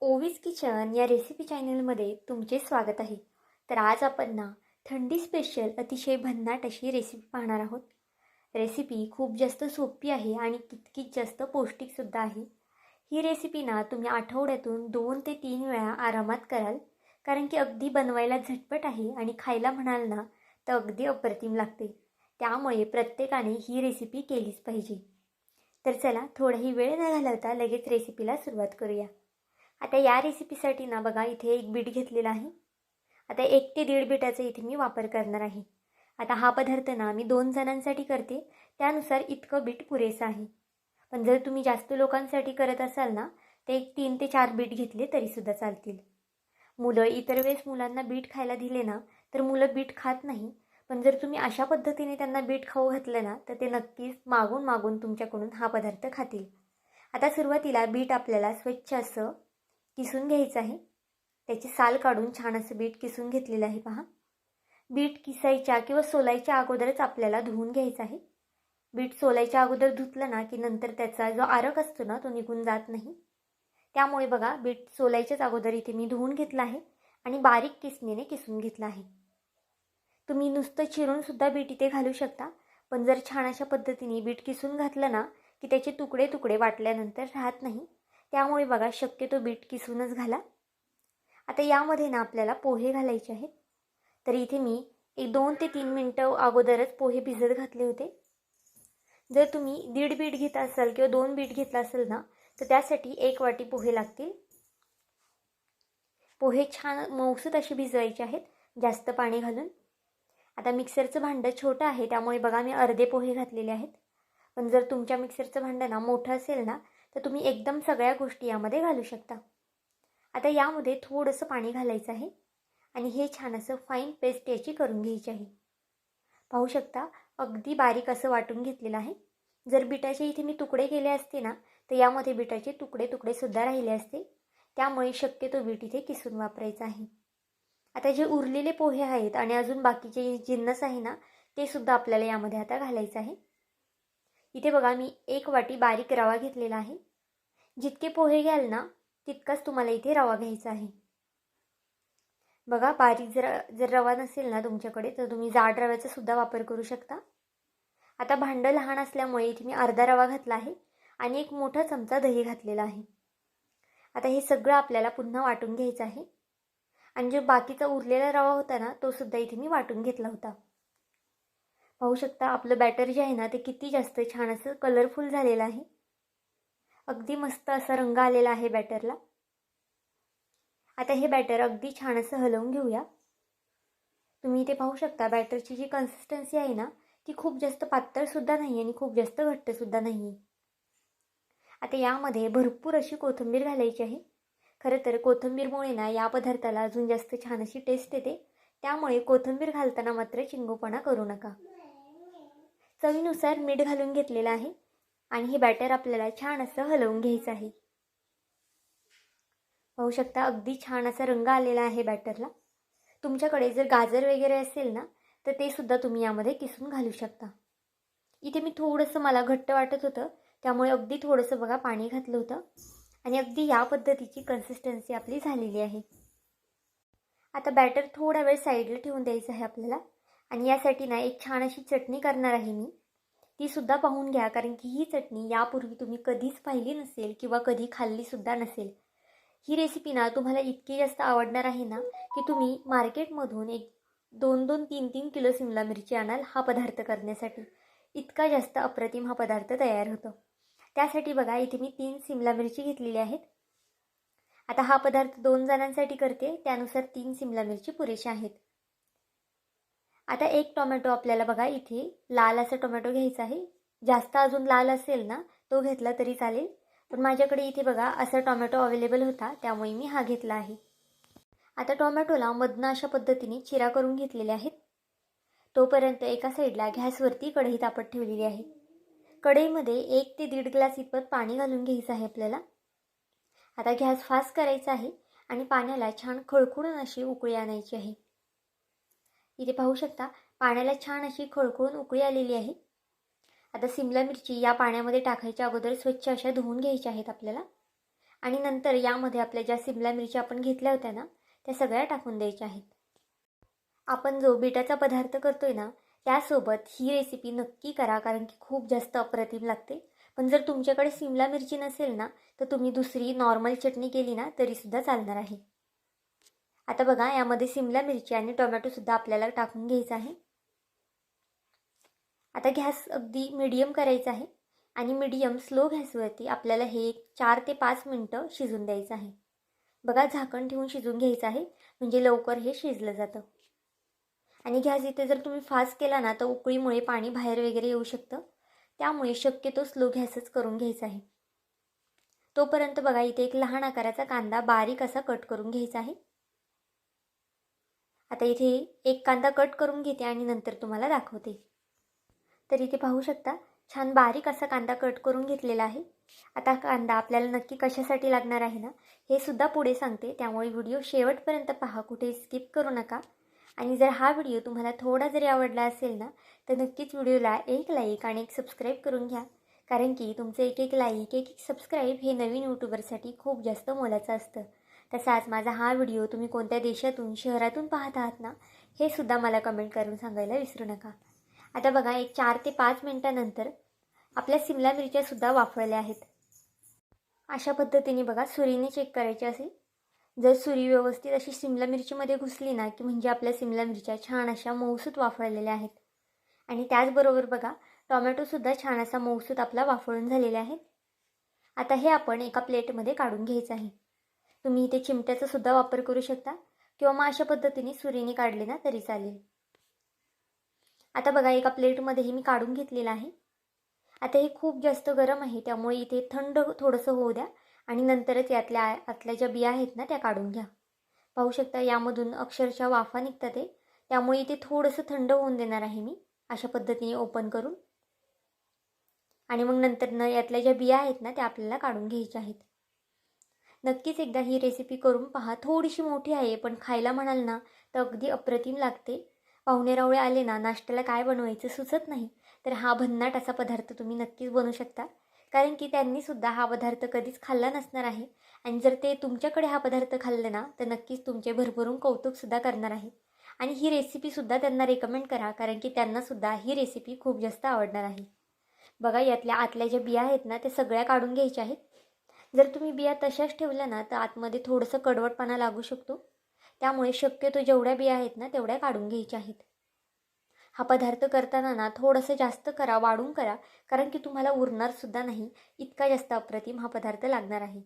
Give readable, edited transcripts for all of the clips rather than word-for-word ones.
ओवीज kitchen या recipe चॅनलमध्ये तुमचे स्वागत आहे. तर आज आपण ना थंडी स्पेशल अतिशय भन्नाट अशी रेसिपी पाहणार आहोत. रेसिपी खूप जास्त सोपी आहे आणि तितकीच जास्त पौष्टिकसुद्धा आहे. ही रेसिपी ना तुम्ही आठवड्यातून 2 ते 3 वेळा आरामात कराल, कारण की अगदी बनवायला झटपट आहे आणि खायला म्हणाल ना तर अगदी अप्रतिम लागते. त्यामुळे प्रत्येकाने ही रेसिपी केलीच पाहिजे. तर चला थोडाही वेळ न घालवता लगेच रेसिपीला सुरुवात करूया. आता या रेसिपीसाठी ना बघा इथे एक बीट घेतलेला आहे. आता 1 ते 1.5 बीटाचा इथे मी वापर करणार आहे. आता हा पदार्थ ना मी 2 जणांसाठी करते, त्यानुसार इतकं बीट पुरेसं आहे. पण जर तुम्ही जास्त लोकांसाठी करत असाल ना तर एक 3 ते 4 बीट घेतले तरीसुद्धा चालतील. मुलं इतर वेळेस मुलांना बीट खायला दिले ना तर मुलं बीट खात नाही. पण जर तुम्ही अशा पद्धतीने त्यांना बीट खाऊ घातलं ना तर ते नक्कीच मागून मागून तुमच्याकडून हा पदार्थ खातील. आता सुरुवातीला बीट आपल्याला स्वच्छ असं किसून घ्यायचं आहे. त्याची साल काढून छान असं बीट किसून घेतलेलं आहे पहा. बीट किसायच्या किंवा सोलायच्या अगोदरच आपल्याला धुवून घ्यायचं आहे. बीट सोलायच्या अगोदर धुतलं ना की नंतर त्याचा जो आरक असतो ना तो निघून जात नाही. त्यामुळे बघा बीट सोलायच्याच अगोदर इथे मी धुवून घेतलं आहे आणि बारीक किसणीने किसून घेतलं आहे. तुम्ही नुसतं चिरून सुद्धा बीट इथे घालू शकता, पण जर छान अशा पद्धतीने बीट किसून घातलं ना की त्याचे तुकडे तुकडे वाटल्यानंतर राहत नाही. त्यामुळे बघा शक्यतो बीट किसूनच घाला. आता यामध्ये ना आपल्याला पोहे घालायचे आहेत. तर इथे मी एक 2 ते 3 मिनटं अगोदरच पोहे भिजत घातले होते. जर तुम्ही 1.5 बीट घेत असाल किंवा 2 बीट घेतला असेल ना तर त्यासाठी 1 वाटी पोहे लागतील. पोहे छान मऊसूत असे भिजवायचे आहेत जास्त पाणी घालून. आता मिक्सरचं भांडं छोटं आहे त्यामुळे बघा मी अर्धे पोहे घातलेले आहेत. पण जर तुमच्या मिक्सरचं भांडं ना मोठं असेल ना तर तुम्ही एकदम सगळ्या गोष्टी यामध्ये घालू शकता. आता यामध्ये थोडंसं पाणी घालायचं आहे आणि हे छान असं फाईन पेस्ट याची करून घ्यायची आहे. पाहू शकता अगदी बारीक असं वाटून घेतलेलं आहे. जर बिटाचे इथे मी तुकडे केले असते ना तर यामध्ये बिटाचे तुकडे तुकडेसुद्धा राहिले असते. त्यामुळे शक्यतो बीट इथे किसून वापरायचं आहे. आता जे उरलेले पोहे आहेत आणि अजून बाकीचे जिन्नस आहे ना ते सुद्धा आपल्याला यामध्ये आता घालायचं आहे. इथे बघा मी 1 वाटी बारीक रवा घेतलेला आहे. जितके पोहे घ्याल ना तितकाच तुम्हाला इथे रवा घ्यायचा आहे. बघा बारीक जर रवा नसेल ना तुमच्याकडे तर तुम्ही जाड रव्याचा सुद्धा वापर करू शकता. आता भांडं लहान असल्यामुळे इथे मी अर्धा रवा घातला आहे आणि 1 मोठा चमचा दही घातलेला आहे. आता हे सगळं आपल्याला पुन्हा वाटून घ्यायचं आहे. आणि जो बाकीचा उरलेला रवा होता ना तो सुद्धा इथे मी वाटून घेतला होता. पाहू शकता आपलं बॅटर जे आहे ना ते किती जास्त छान असं कलरफुल झालेलं आहे. अगदी मस्त असा रंग आलेला आहे बॅटरला. आता हे बॅटर अगदी छान असं हलवून घेऊया. तुम्ही इथे पाहू शकता बॅटरची जी कन्सिस्टन्सी आहे ना ती खूप जास्त पातळसुद्धा नाही आणि खूप जास्त घट्टसुद्धा नाही. आता यामध्ये भरपूर अशी कोथिंबीर घालायची आहे. खरं तर कोथिंबीरमुळे ना या पदार्थाला अजून जास्त छान अशी टेस्ट येते. त्यामुळे कोथिंबीर घालताना मात्र चिंगूपणा करू नका. चवीनुसार मीठ घालून घेतलेलं आहे आणि हे बॅटर आपल्याला छान असं हलवून घ्यायचं आहे. पाहू शकता अगदी छान असा रंग आलेला आहे बॅटरला. तुमच्याकडे जर गाजर वगैरे असेल ना तर ते सुद्धा तुम्ही यामध्ये किसून घालू शकता. इथे मी थोडंसं मला घट्ट वाटत होतं त्यामुळे अगदी थोडंसं बघा पाणी घातलं होतं आणि अगदी या पद्धतीची कन्सिस्टन्सी आपली झालेली आहे. आता बॅटर थोडा वेळ साईडला ठेवून द्यायचं आहे आपल्याला. आणि यासाठी ना एक छान अशी चटणी करणार आहे मी. ती सुद्धा पाहून घ्या, कारण की ही चटणी यापूर्वी तुम्ही कधीच पाहिली नसेल किंवा कधी खाल्लीसुद्धा नसेल. ही रेसिपी ना तुम्हाला इतकी जास्त आवडणार आहे ना की तुम्ही मार्केटमधून एक 2-2, 3-3 किलो शिमला मिरची आणाल हा पदार्थ करण्यासाठी. इतका जास्त अप्रतिम हा पदार्थ तयार होतो. त्यासाठी बघा इथे मी 3 शिमला मिरची घेतलेली आहेत. आता हा पदार्थ 2 जणांसाठी करते त्यानुसार 3 शिमला मिरची पुरेशा आहेत. आता 1 टोमॅटो आपल्याला बघा इथे लाल असा टोमॅटो घ्यायचा आहे. जास्त अजून लाल असेल ना तो घेतला तरी चालेल, पण माझ्याकडे इथे बघा असा टोमॅटो अवेलेबल होता त्यामुळे मी हा घेतला आहे. आता टोमॅटोला मधनं अशा पद्धतीने चिरा करून घेतलेले आहेत. तोपर्यंत एका साईडला गॅसवरती कढई तापत ठेवलेली आहे. कढईमध्ये 1 ते 1.5 ग्लास इतपत पाणी घालून घ्यायचं आहे आपल्याला. आता गॅस फास्ट करायचा आहे आणि पाण्याला छान खळखळून अशी उकळी आणायची आहे. इथे पाहू शकता पाण्याला छान अशी खळखळून उकळी आलेली आहे. आता शिमला मिरची या पाण्यामध्ये टाकायच्या अगोदर स्वच्छ अशा धुवून घ्यायच्या आहेत आपल्याला. आणि नंतर यामध्ये आपल्या ज्या सिमला मिरच्या आपण घेतल्या होत्या ना त्या सगळ्या टाकून द्यायच्या आहेत. आपण जो बीटाचा पदार्थ करतोय ना त्यासोबत ही रेसिपी नक्की करा, कारण की खूप जास्त अप्रतिम लागते. पण जर तुमच्याकडे सिमला मिरची नसेल ना तर तुम्ही दुसरी नॉर्मल चटणी केली ना तरीसुद्धा चालणार आहे. आता बघा यामध्ये सिमला मिरची आणि टोमॅटोसुद्धा आपल्याला टाकून घ्यायचं आहे. आता गॅस अगदी मीडियम करायचा आहे आणि मीडियम स्लो गॅसवरती आपल्याला हे 4 ते 5 मिनटं शिजून द्यायचं आहे. बघा झाकण ठेवून शिजून घ्यायचं आहे म्हणजे लवकर हे शिजलं जातं. आणि गॅस इथे जर तुम्ही फास्ट केला ना तर उकळीमुळे पाणी बाहेर वगैरे येऊ शकतं, त्यामुळे शक्यतो स्लो गॅसच करून घ्यायचा आहे. तोपर्यंत बघा इथे एक लहान आकाराचा कांदा बारीक असा कट करून घ्यायचा आहे. आता इथे एक कांदा कट करून घेते आणि नंतर तुम्हाला दाखवते. तर इथे पाहू शकता छान बारीक असा कांदा कट करून घेतलेला आहे. आता कांदा आपल्याला नक्की कशासाठी लागणार आहे ना हे सुद्धा पुढे सांगते, त्यामुळे व्हिडिओ शेवटपर्यंत पहा, कुठे स्किप करू नका. आणि जर हा व्हिडिओ तुम्हाला थोडा जरी आवडला असेल ना तर नक्कीच व्हिडिओला एक लाईक आणि एक सबस्क्राईब करून घ्या, कारण की तुमचं एक एक लाईक एक एक सबस्क्राईब हे नवीन यूट्यूबरसाठी खूप जास्त मोलाचं असतं. तसाच माझा हा व्हिडिओ तुम्ही कोणत्या देशातून शहरातून पाहत आहात ना हे सुद्धा मला कमेंट करून सांगायला विसरू नका. आता बघा एक 4 ते 5 मिनटानंतर आपल्या सिमला मिरच्यासुद्धा वाफळल्या आहेत. अशा पद्धतीने बघा सुरीने चेक करायचे असेल. जर सुरी व्यवस्थित अशी सिमला मिरचीमध्ये घुसली ना की म्हणजे आपल्या सिमला मिरच्या छान अशा मऊसूत वाफळलेल्या आहेत. आणि त्याचबरोबर बघा टोमॅटोसुद्धा छान असा मऊसूत आपला वाफळून झालेला आहे. आता हे आपण एका प्लेटमध्ये काढून घ्यायचं आहे. तुम्ही इथे चिमट्याचा सुद्धा वापर करू शकता किंवा मग अशा पद्धतीने सुरीने काढले ना तरी चालेल. आता बघा एका प्लेटमध्येही मी काढून घेतलेलं आहे. आता हे खूप जास्त गरम आहे, त्यामुळे इथे थंड थोडंसं होऊ द्या आणि नंतरच आतल्या ज्या बिया आहेत ना त्या काढून घ्या. पाहू शकता यामधून अक्षरशः वाफा निघतात आहे, त्यामुळे इथे थोडंसं थंड होऊन देणार आहे मी अशा पद्धतीने ओपन करून. आणि मग नंतर यातल्या ज्या बिया आहेत ना त्या आपल्याला काढून घ्यायच्या आहेत. नक्कीच एकदा ही रेसिपी करून पहा. थोडीशी मोठी आहे पण खायला म्हणाल ना तर अगदी अप्रतिम लागते. पाहुणेरावळे आले ना नाश्त्याला काय बनवायचं सुचत नाही तर हा भन्नाट असा पदार्थ तुम्ही नक्कीच बनवू शकता, कारण की त्यांनीसुद्धा हा पदार्थ कधीच खाल्ला नसणार आहे. आणि जर ते तुमच्याकडे हा पदार्थ खाल्ले ना तर नक्कीच तुमचे भरभरून कौतुकसुद्धा करणार आहे. आणि ही रेसिपीसुद्धा त्यांना रेकमेंड करा, कारण की त्यांनासुद्धा ही रेसिपी खूप जास्त आवडणार आहे. बघा यातल्या आतल्या ज्या बिया आहेत ना त्या सगळ्या काढून घ्यायच्या आहेत. जर तुम्ही बिया तशाच ठेवल्या ना तर आतमध्ये थोडंसं कडवटपणा लागू शकतो, त्यामुळे शक्यतो जेवढ्या बिया आहेत ना तेवढ्या काढून घ्यायच्या आहेत. हा पदार्थ करताना ना थोडंसं जास्त करा, वाढून करा, कारण की तुम्हाला उरणारसुद्धा नाही, इतका जास्त अप्रतिम हा पदार्थ लागणार आहे.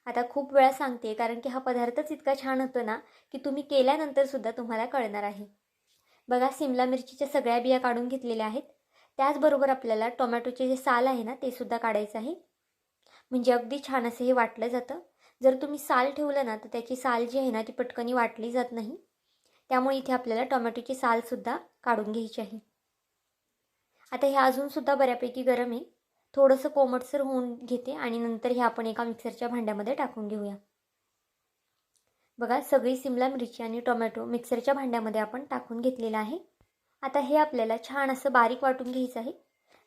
आता खूप वेळा सांगते, कारण की हा पदार्थच इतका छान होतो ना की तुम्ही केल्यानंतरसुद्धा तुम्हाला कळणार आहे. बघा सिमला मिरचीच्या सगळ्या बिया काढून घेतलेल्या आहेत. त्याचबरोबर आपल्याला टोमॅटोचे जे साल आहे ना ते सुद्धा काढायचं आहे, म्हणजे अगदी छान असं हे वाटलं जातं. जर तुम्ही साल ठेवलं ना तर त्याची साल जी आहे ना ती पटकनी वाटली जात नाही, त्यामुळे इथे आपल्याला टोमॅटोची सालसुद्धा काढून घ्यायची आहे. आता हे अजूनसुद्धा बऱ्यापैकी गरम आहे, थोडंसं कोमटसर होऊन घेते आणि नंतर हे आपण एका मिक्सरच्या भांड्यामध्ये टाकून घेऊया. बघा सगळी सिमला मिरची आणि टोमॅटो मिक्सरच्या भांड्यामध्ये आपण टाकून घेतलेलं आहे. आता हे आपल्याला छान असं बारीक वाटून घ्यायचं आहे.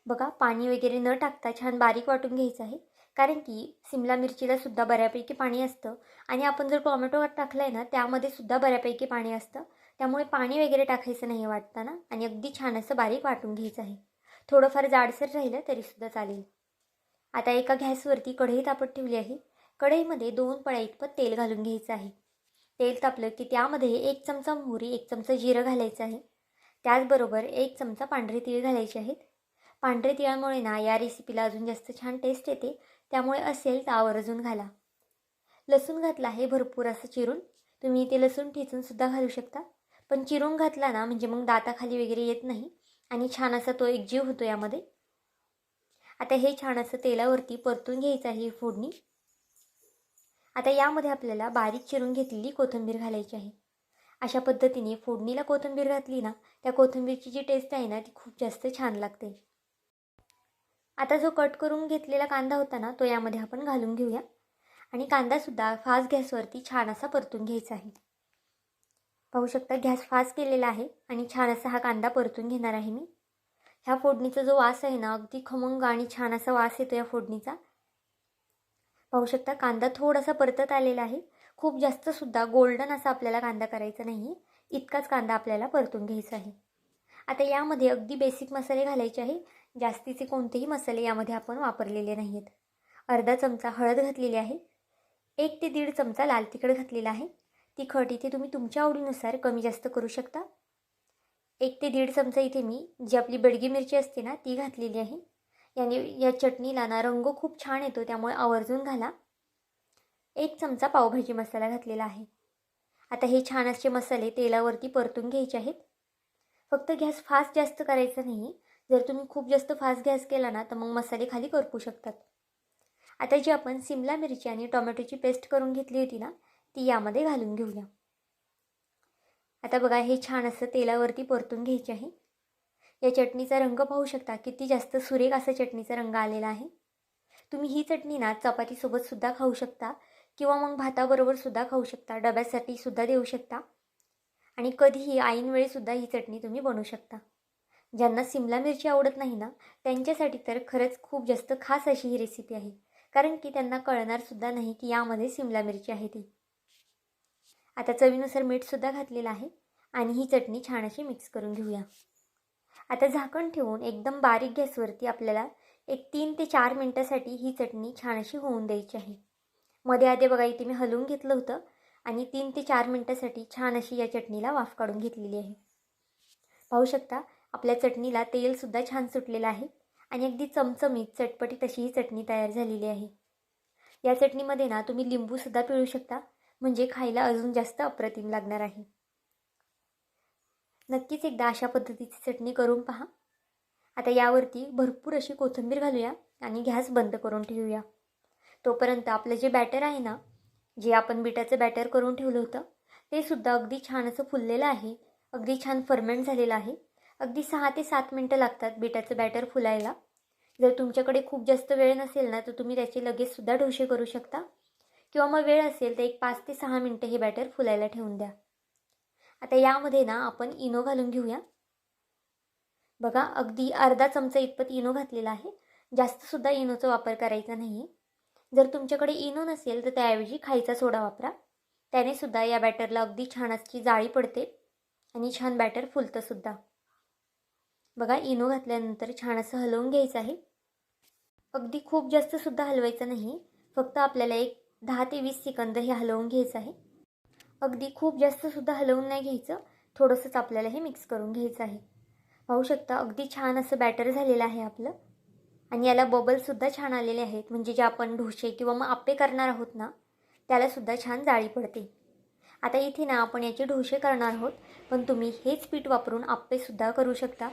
बघा पाणी वगैरे न टाकता छान बारीक वाटून घ्यायचं आहे, कारण की सिमला मिरचीला सुद्धा बऱ्यापैकी पाणी असतं आणि आपण जर टोमॅटो टाकलं आहे ना त्यामध्ये सुद्धा बऱ्यापैकी पाणी असतं, त्यामुळे पाणी वगैरे टाकायचं नाही वाटतं ना. आणि अगदी छान असं बारीक वाटून घ्यायचं आहे. थोडंफार जाडसर राहिलं तरीसुद्धा चालेल. आता एका गॅसवरती कढई तापत ठेवली आहे. कढईमध्ये 2 पळ्या इतपत तेल घालून घ्यायचं आहे. तेल तापलं की त्यामध्ये 1 चमचा मोहरी, 1 चमचा जिरं घालायचं आहे. त्याचबरोबर 1 चमचा पांढरे तीळ घालायचे आहेत. पांढरे तिळामुळे ना या रेसिपीला अजून जास्त छान टेस्ट येते, त्यामुळे असेल तर आवर्जून घाला. लसूण घातला आहे भरपूर असं चिरून, तुम्ही इथे लसूण ठेचूनसुद्धा घालू शकता, पण चिरून घातला ना म्हणजे मग दाताखाली वगैरे येत नाही आणि छान असा तो एकजीव होतो यामध्ये. आता हे छान असं तेलावरती परतून घ्यायचं आहे फोडणी. आता यामध्ये आपल्याला बारीक चिरून घेतलेली कोथिंबीर घालायची आहे. अशा पद्धतीने फोडणीला कोथिंबीर घातली ना त्या कोथिंबीरची जी टेस्ट आहे ना ती खूप जास्त छान लागते. आता जो कट करून घेतलेला कांदा होता ना तो यामध्ये आपण घालून घेऊया आणि कांदासुद्धा फास्ट गॅसवरती छान असा परतून घ्यायचा आहे. पाहू शकता गॅस फास्ट केलेला आहे आणि छान असा हा कांदा परतून घेणार आहे मी. ह्या फोडणीचा जो वास आहे ना अगदी खमंग आणि छान असा वास येतो या फोडणीचा. पाहू शकता कांदा थोडासा परतत आलेला आहे. खूप जास्तसुद्धा गोल्डन असा आपल्याला कांदा करायचा नाही आहे. इतकाच कांदा आपल्याला परतून घ्यायचा आहे. आता यामध्ये अगदी बेसिक मसाले घालायचे आहे. जास्तीचे कोणतेही मसाले यामध्ये आपण वापरलेले नाही आहेत. अर्धा चमचा हळद घातलेली आहे. 1 ते 1.5 चमचा लाल तिखट घातलेला आहे. तिखट इथे तुम्ही तुमच्या आवडीनुसार कमी जास्त करू शकता. 1 ते 1.5 चमचा इथे मी जी आपली बेडगी मिरची असते ना ती घातलेली आहे. याने या चटणीला ना रंग खूप छान येतो, त्यामुळे आवर्जून घाला. 1 चमचा पावभाजी मसाला घातलेला आहे. आता हे छान असे मसाले तेलावरती परतून घ्यायचे आहेत. फक्त गॅस फास्ट जास्त करायचा नाही. जर तुम्ही खूप जास्त फास्ट गॅस केला ना तर मग मसाले खाली करपू शकतात. आता जी आपण सिमला मिरची आणि टोमॅटोची पेस्ट करून घेतली होती ना ती यामध्ये घालून घेऊया. आता बघा हे छान असं तेलावरती परतून घ्यायचे आहे. या चटणीचा रंग पाहू शकता किती जास्त सुरेख असा चटणीचा रंग आलेला आहे. तुम्ही ही चटणी ना चपातीसोबतसुद्धा खाऊ शकता किंवा मग भाताबरोबरसुद्धा खाऊ शकता, डब्यासाठीसुद्धा देऊ शकता आणि कधीही ऐनवेळीसुद्धा ही चटणी तुम्ही बनवू शकता. ज्यांना सिमला मिरची आवडत नाही ना त्यांच्यासाठी तर खरंच खूप जास्त खास अशी ही रेसिपी आहे, कारण की त्यांना कळणारसुद्धा नाही की यामध्ये सिमला मिरची आहे ती. आता चवीनुसार मीठसुद्धा घातलेलं आहे आणि ही चटणी छान अशी मिक्स करून घेऊया. आता झाकण ठेवून एकदम बारीक गॅसवरती आपल्याला एक 3 ते 4 मिनटासाठी ही चटणी छान अशी होऊन द्यायची आहे. मध्ये आधी बघा इथे मी हलवून घेतलं होतं आणि 3 ते 4 मिनटासाठी छान अशी या चटणीला वाफ काढून घेतलेली आहे. पाहू शकता आपल्या चटणीला तेलसुद्धा छान सुटलेलं आहे आणि अगदी चमचमीत चटपटीत अशी ही चटणी तयार झालेली आहे. या चटणीमध्ये ना तुम्ही लिंबूसुद्धा पिळू शकता, म्हणजे खायला अजून जास्त अप्रतिम लागणार आहे. नक्कीच एकदा अशा पद्धतीची चटणी करून पहा. आता यावरती भरपूर अशी कोथिंबीर घालूया आणि गॅस बंद करून ठेवूया. तोपर्यंत आपलं जे बॅटर आहे ना, जे आपण बिटाचं बॅटर करून ठेवलं होतं ते सुद्धा अगदी छान असं फुललेलं आहे. अगदी छान फर्मेंट झालेलं आहे. अगदी 6 ते 7 मिनटं लागतात बिटाचं बॅटर फुलायला. जर तुमच्याकडे खूप जास्त वेळ नसेल ना तर तुम्ही त्याचे लगेचसुद्धा डोसे करू शकता किंवा मग वेळ असेल तर एक 5 ते 6 मिनटं हे बॅटर फुलायला ठेवून द्या. आता यामध्ये ना आपण इनो घालून घेऊया. बघा अगदी अर्धा चमचा इतपत इनो घातलेला आहे. जास्तसुद्धा इनोचा वापर करायचा नाही आहे. जर तुमच्याकडे इनो नसेल तर त्याऐवजी खायचा सोडा वापरा. त्यानेसुद्धा या बॅटरला अगदी छान अशी जाळी पडते आणि छान बॅटर फुलतंसुद्धा. बघा इनो घातल्यानंतर छान असं हलवून घ्यायचं आहे. अगदी खूप जास्तसुद्धा हलवायचं नाही. फक्त आपल्याला एक 10 ते 20 सेकंद हे हलवून घ्यायचं आहे. अगदी खूप जास्तसुद्धा हलवून नाही घ्यायचं. थोडंसंच आपल्याला हे मिक्स करून घ्यायचं आहे. पाहू शकता अगदी छान असं बॅटर झालेलं आहे आपलं आणि याला बबलसुद्धा छान आलेले आहेत, म्हणजे जे आपण डोसे किंवा मग आप्पे करणार आहोत ना त्यालासुद्धा छान जाळी पडते. आता इथे ना आपण याचे डोसे करणार आहोत, पण तुम्ही हेच पीठ वापरून आप्पेसुद्धा करू शकता,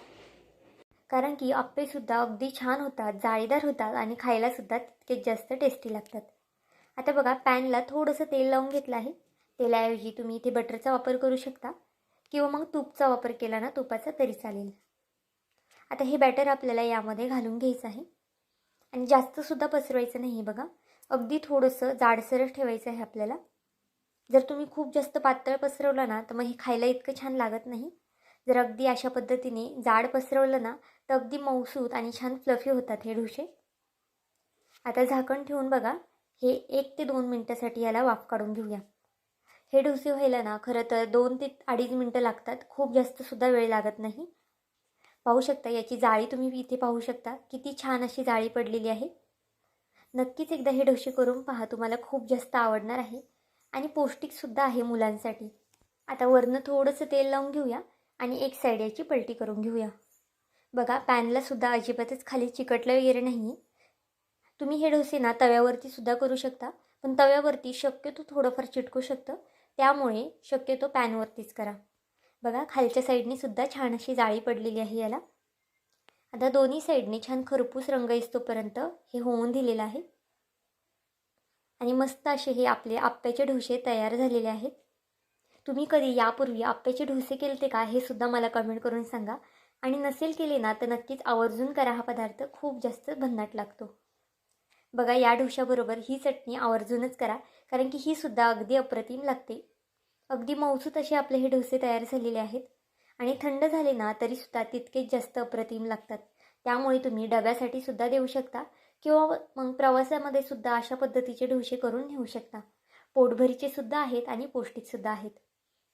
कारण की आप्पेसुद्धा अगदी छान होतात, जाळीदार होतात आणि खायलासुद्धा तितकेच जास्त टेस्टी लागतात. आता बघा पॅनला थोडंसं तेल लावून घेतलं आहे. तेलाऐवजी तुम्ही इथे बटरचा वापर करू शकता किंवा मग तूपचा वापर केला ना तुपाचा तरी चालेल. आता हे बॅटर आपल्याला यामध्ये घालून घ्यायचं आहे आणि जास्तसुद्धा पसरवायचं नाही. बघा अगदी थोडंसं जाडसरच ठेवायचं आहे आपल्याला. जर तुम्ही खूप जास्त पातळ पसरवलं ना तर मग हे खायला इतकं छान लागत नाही. जर अगदी अशा पद्धतीने जाड पसरवलं ना तर अगदी मऊसूत आणि छान फ्लफी होतात हे डोसे. आता झाकण ठेवून बघा हे 1 ते 2 मिनटासाठी याला वाफ काढून घेऊया. हे डोसे व्हायला ना खरं तर 2 ते 2.5 मिनटं लागतात. खूप जास्तसुद्धा वेळ लागत नाही. पाहू शकता याची जाळी तुम्ही इथे पाहू शकता किती छान अशी जाळी पडलेली आहे. नक्कीच एकदा हे डोसे करून पहा, तुम्हाला खूप जास्त आवडणार आहे आणि पौष्टिकसुद्धा आहे मुलांसाठी. आता वरनं थोडंसं तेल लावून घेऊया आणि एक साईड याची पलटी करून घेऊया. बघा पॅनलासुद्धा अजिबातच खाली चिकटलं वगैरे नाही. तुम्ही हे डोसे ना तव्यावरतीसुद्धा करू शकता, पण तव्यावरती शक्यतो थोडंफार चिटकू शकतं, त्यामुळे शक्यतो पॅनवरतीच करा. बघा खालच्या साईडने सुद्धा छान अशी जाळी पडलेली आहे याला. आता दोन्ही साईडने छान खरपूस रंग येतोपर्यंत हे होऊन दिलेलं आहे आणि मस्त असे हे आपले आप्याचे डोसे तयार झालेले आहेत. तुम्ही कधी यापूर्वी आप्याचे डोसे केले का हे सुद्धा मला कमेंट करून सांगा आणि नसेल केले ना तर नक्कीच आवर्जून करा. हा पदार्थ खूप जास्त भन्नाट लागतो. बघा या डोशाबरोबर ही चटणी आवर्जूनच करा, कारण की ही सुद्धा अगदी अप्रतिम लागते. अगदी मऊसूत असे आपले हे डोसे तयार झालेले आहेत आणि थंड झाले ना तरीसुद्धा तितकेच जास्त अप्रतिम लागतात. त्यामुळे तुम्ही डब्यासाठी सुद्धा देऊ शकता किंवा मग प्रवासामध्ये सुद्धा अशा पद्धतीचे डोसे करून नेऊ शकता. पोटभरीचे सुद्धा आहेत आणि पौष्टिकसुद्धा आहेत.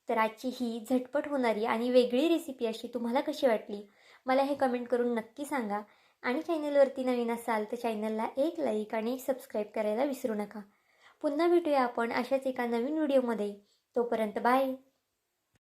तर आजची ही झटपट होणारी आणि वेगळी रेसिपी अशी तुम्हाला कशी वाटली मला हे कमेंट करून नक्की सांगा. आणि चॅनलवरती नवीन असाल तर चॅनलला एक लाईक आणि एक सबस्क्राईब करायला विसरू नका. पुन्हा भेटूया आपण अशाच एका नवीन व्हिडिओमध्ये. तोपर्यंत बाय.